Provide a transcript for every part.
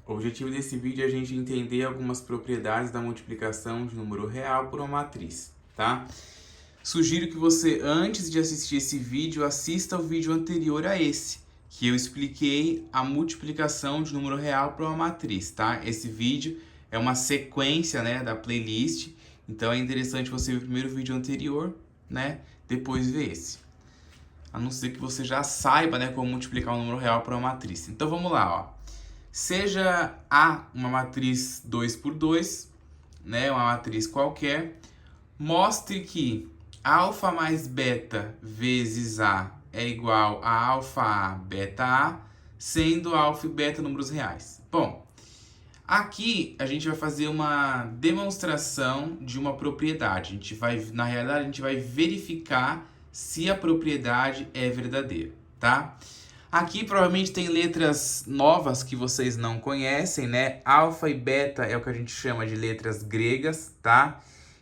O objetivo desse vídeo é a gente entender algumas propriedades da multiplicação de número real por uma matriz, tá? Sugiro que você, antes de assistir esse vídeo, assista o vídeo anterior a esse, que eu expliquei a multiplicação de número real para uma matriz, tá? Esse vídeo é uma sequência, né, da playlist, então é interessante você ver o primeiro vídeo anterior, né, depois ver esse. A não ser que você já saiba, né, como multiplicar um número real para uma matriz. Então vamos lá, ó. Seja A uma matriz 2 por 2, né, uma matriz qualquer, mostre que alfa mais beta vezes A é igual a alfa A beta A, sendo alfa e beta números reais. Bom, aqui a gente vai fazer uma demonstração de uma propriedade. A gente vai, na realidade, a gente vai verificar se a propriedade é verdadeira, tá? Aqui provavelmente tem letras novas que vocês não conhecem, né? Alfa e beta é o que a gente chama de letras gregas, tá?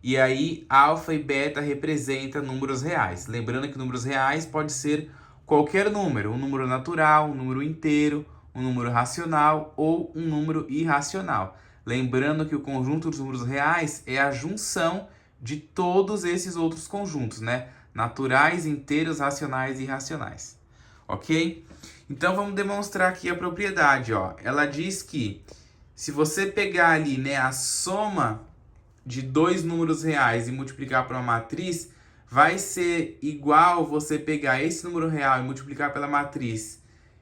E aí, alfa e beta representam números reais. Lembrando que números reais pode ser qualquer número, um número natural, um número inteiro, um número racional ou um número irracional. Lembrando que o conjunto dos números reais é a junção de todos esses outros conjuntos, né? Naturais, inteiros, racionais e irracionais. Ok? Então vamos demonstrar aqui a propriedade, ó. Ela diz que se você pegar ali, né, a soma de dois números reais e multiplicar por uma matriz, vai ser igual você pegar esse número real e multiplicar pela matriz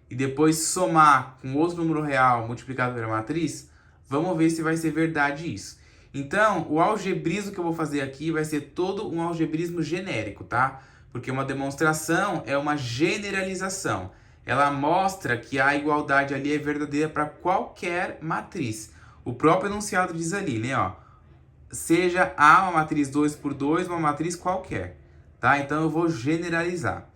e depois somar com outro número real multiplicado pela matriz. Vamos ver se vai ser verdade isso. Então, o algebrismo que eu vou fazer aqui vai ser todo um algebrismo genérico, tá? Porque uma demonstração é uma generalização. Ela mostra que a igualdade ali é verdadeira para qualquer matriz. O próprio enunciado diz ali, né, ó, seja A uma matriz 2 por 2, uma matriz qualquer, tá? Então eu vou generalizar.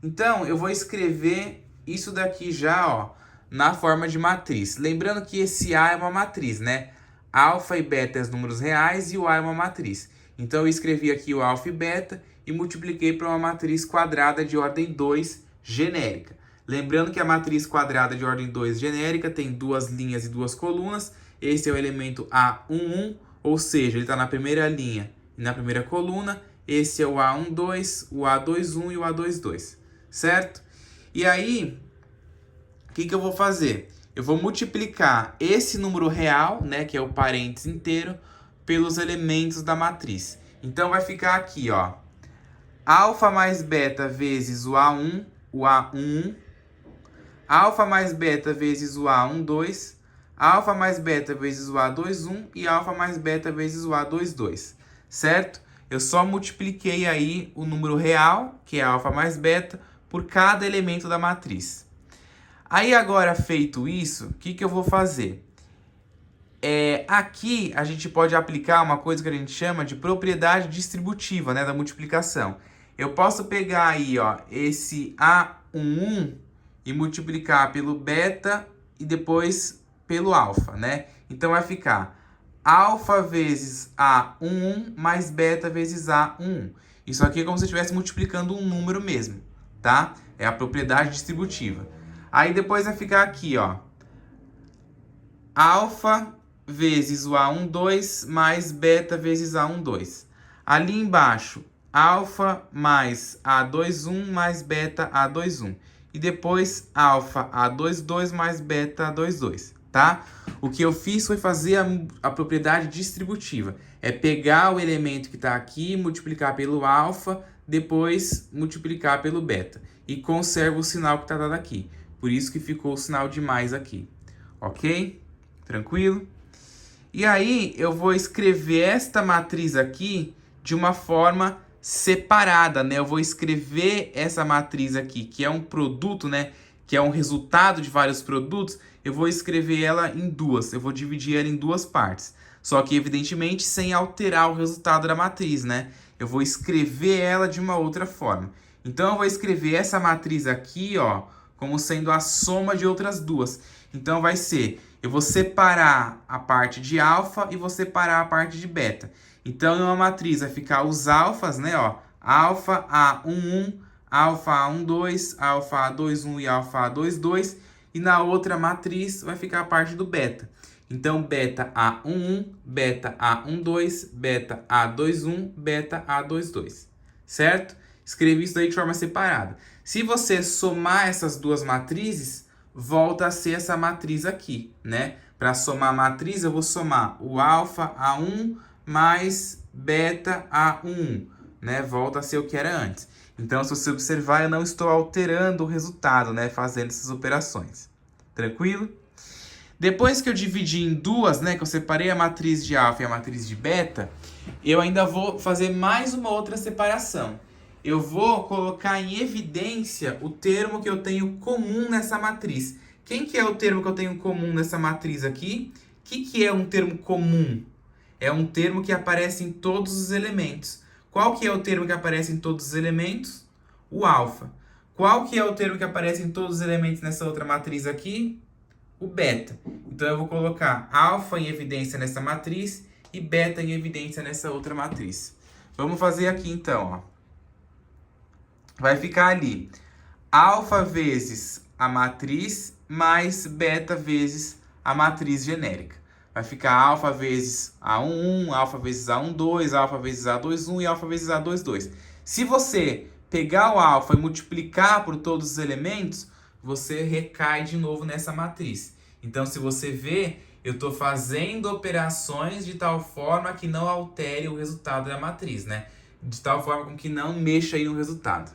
Então eu vou escrever isso daqui já, ó, na forma de matriz. Lembrando que esse A é uma matriz, né? Alfa e beta é os números reais e o A é uma matriz. Então eu escrevi aqui o alfa e beta e multipliquei para uma matriz quadrada de ordem 2 genérica. Lembrando que a matriz quadrada de ordem 2 genérica tem duas linhas e duas colunas. Esse é o elemento A11, ou seja, ele está na primeira linha e na primeira coluna. Esse é o A12, o A21 e o A22, certo? E aí, o que eu vou fazer? Eu vou multiplicar esse número real, né, que é o parênteses inteiro, pelos elementos da matriz. Então vai ficar aqui, ó, alfa mais beta vezes o A11, alfa mais beta vezes o A12, alfa mais beta vezes o A21 e alfa mais beta vezes o A22, certo? Eu só multipliquei aí o número real, que é alfa mais beta, por cada elemento da matriz. Aí agora feito isso, o que eu vou fazer? Aqui a gente pode aplicar uma coisa que a gente chama de propriedade distributiva, né, da multiplicação. Eu posso pegar aí, ó, esse A11 e multiplicar pelo beta e depois pelo alfa, né? Então vai ficar alfa vezes A11 mais beta vezes A11. Isso aqui é como se eu estivesse multiplicando um número mesmo, tá? É a propriedade distributiva. Aí depois vai ficar aqui, ó, alfa vezes o A12 mais beta vezes A12. Ali embaixo, alfa mais A21 mais beta A21. E depois alfa A22 mais beta A22, tá? O que eu fiz foi fazer a propriedade distributiva. É pegar o elemento que está aqui, multiplicar pelo alfa, depois multiplicar pelo beta. E conservo o sinal que está dado aqui. Por isso que ficou o sinal de mais aqui. Ok? Tranquilo? E aí eu vou escrever esta matriz aqui de uma forma separada, né? Eu vou escrever essa matriz aqui, que é um produto, né? Que é um resultado de vários produtos. Eu vou escrever ela em duas. Eu vou dividir ela em duas partes. Só que, evidentemente, sem alterar o resultado da matriz, né? Eu vou escrever ela de uma outra forma. Então, eu vou escrever essa matriz aqui, ó, como sendo a soma de outras duas. Então, vai ser, eu vou separar a parte de alfa e vou separar a parte de beta. Então, em uma matriz vai ficar os alfas, né, ó, alfa A11, alfa A12, alfa A21 e alfa A22. e na outra matriz vai ficar a parte do beta. Então, beta A11, beta A12, beta A21, beta A22, certo? Escrevi isso daí de forma separada. Se você somar essas duas matrizes, volta a ser essa matriz aqui, né? Para somar a matriz, eu vou somar o alfa A1 mais beta A11, né? Volta a ser o que era antes. Então, se você observar, eu não estou alterando o resultado, né? Fazendo essas operações. Tranquilo? Depois que eu dividi em duas, né? Que eu separei a matriz de alfa e a matriz de beta, eu ainda vou fazer mais uma outra separação. Eu vou colocar em evidência o termo que eu tenho comum nessa matriz. Quem que é o termo que eu tenho comum nessa matriz aqui? O que é um termo comum? É um termo que aparece em todos os elementos. Qual que é o termo que aparece em todos os elementos? O alfa. Qual que é o termo que aparece em todos os elementos nessa outra matriz aqui? O beta. Então, eu vou colocar alfa em evidência nessa matriz e beta em evidência nessa outra matriz. Vamos fazer aqui, então, ó. Vai ficar ali alfa vezes a matriz mais beta vezes a matriz genérica. Vai ficar alfa vezes A11, alfa vezes A12, alfa vezes A21 e alfa vezes A22. Se você pegar o alfa e multiplicar por todos os elementos, você recai de novo nessa matriz. Então, se você ver, eu estou fazendo operações de tal forma que não altere o resultado da matriz, né? De tal forma com que não mexa aí no resultado.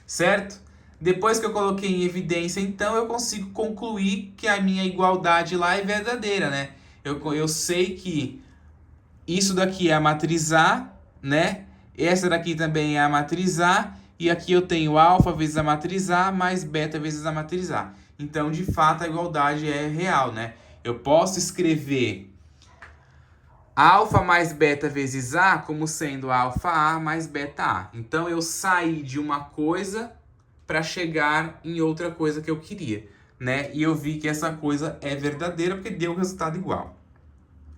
Certo? Depois que eu coloquei em evidência, então, eu consigo concluir que a minha igualdade lá é verdadeira, né? Eu sei que isso daqui é a matriz A, né? Essa daqui também é a matriz A. E aqui eu tenho alfa vezes a matriz A mais beta vezes a matriz A. Então, de fato, a igualdade é real, né? Eu posso escrever alfa mais beta vezes A como sendo alfa A mais beta A. Então, eu saí de uma coisa para chegar em outra coisa que eu queria, né? E eu vi que essa coisa é verdadeira porque deu o resultado igual.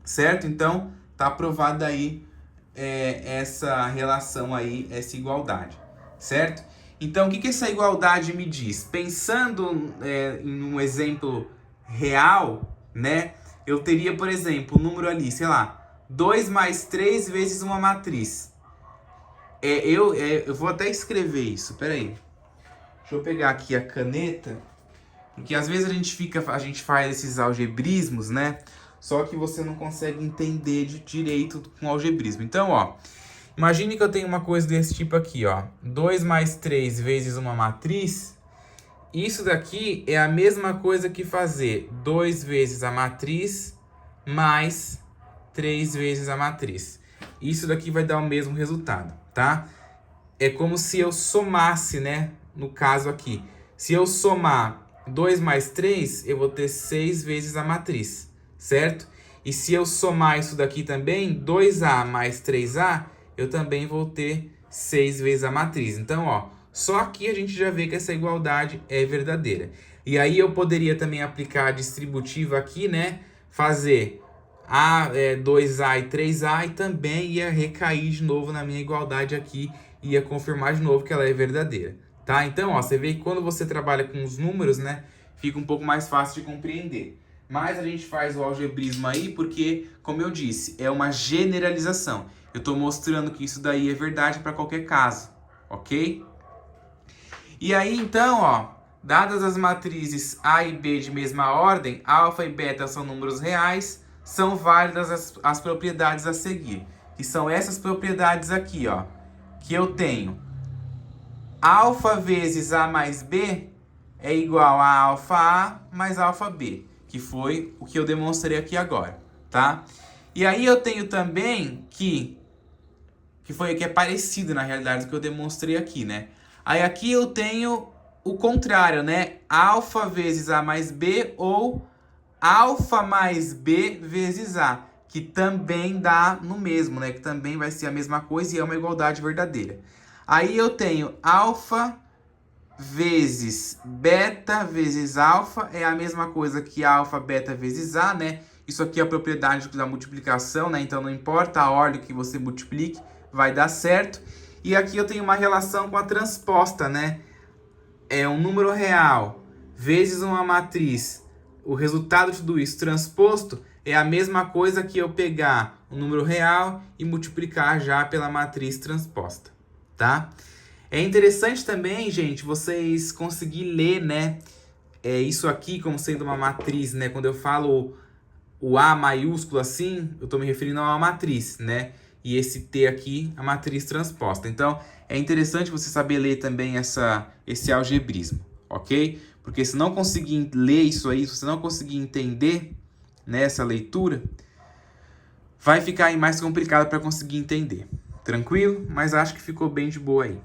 Certo? Então, tá aprovada aí essa relação aí, essa igualdade. Certo? Então, o que essa igualdade me diz? Pensando em um exemplo real, né? Eu teria, por exemplo, um número ali, sei lá, 2 mais 3 vezes uma matriz. Eu vou até escrever isso, peraí. Deixa eu pegar aqui a caneta, porque às vezes a gente faz esses algebrismos, né? Só que você não consegue entender direito com algebrismo. Então, ó, imagine que eu tenho uma coisa desse tipo aqui, ó. 2 mais 3 vezes uma matriz. Isso daqui é a mesma coisa que fazer 2 vezes a matriz mais 3 vezes a matriz. Isso daqui vai dar o mesmo resultado, tá? É como se eu somasse, né? No caso aqui. Se eu somar 2 mais 3, eu vou ter 6 vezes a matriz, certo? E se eu somar isso daqui também, 2A mais 3A, eu também vou ter 6 vezes a matriz. Então, ó, só aqui a gente já vê que essa igualdade é verdadeira. E aí eu poderia também aplicar a distributiva aqui, né? Fazer 2A e 3A e também ia recair de novo na minha igualdade aqui, ia confirmar de novo que ela é verdadeira, tá? Então, ó, você vê que quando você trabalha com os números, né, fica um pouco mais fácil de compreender. Mas a gente faz o algebrismo aí porque, como eu disse, é uma generalização. Eu estou mostrando que isso daí é verdade para qualquer caso, ok? E aí, então, ó, dadas as matrizes A e B de mesma ordem, alfa e beta são números reais, são válidas as propriedades a seguir. Que são essas propriedades aqui, ó, que eu tenho. Alfa vezes A mais B é igual a alfa A mais alfa B, que foi o que eu demonstrei aqui agora, tá? E aí eu tenho também que é parecido na realidade do que eu demonstrei aqui, né? Aí aqui eu tenho o contrário, né? Alfa vezes A mais B ou alfa mais B vezes A, que também dá no mesmo, né? Que também vai ser a mesma coisa e é uma igualdade verdadeira. Aí eu tenho alfa vezes beta vezes alfa, é a mesma coisa que alfa, beta vezes A, né? Isso aqui é a propriedade da multiplicação, né? Então não importa a ordem que você multiplique, vai dar certo. E aqui eu tenho uma relação com a transposta, né? É um número real vezes uma matriz, o resultado de tudo isso transposto, é a mesma coisa que eu pegar o número real e multiplicar já pela matriz transposta, tá? É interessante também, gente, vocês conseguirem ler, né, isso aqui como sendo uma matriz, né? Quando eu falo o A maiúsculo assim, eu estou me referindo a uma matriz, né? E esse T aqui, a matriz transposta. Então, é interessante você saber ler também esse algebrismo, ok? Porque se não conseguir ler isso aí, se você não conseguir entender, né, essa leitura, vai ficar aí mais complicado para conseguir entender. Tranquilo? Mas acho que ficou bem de boa aí.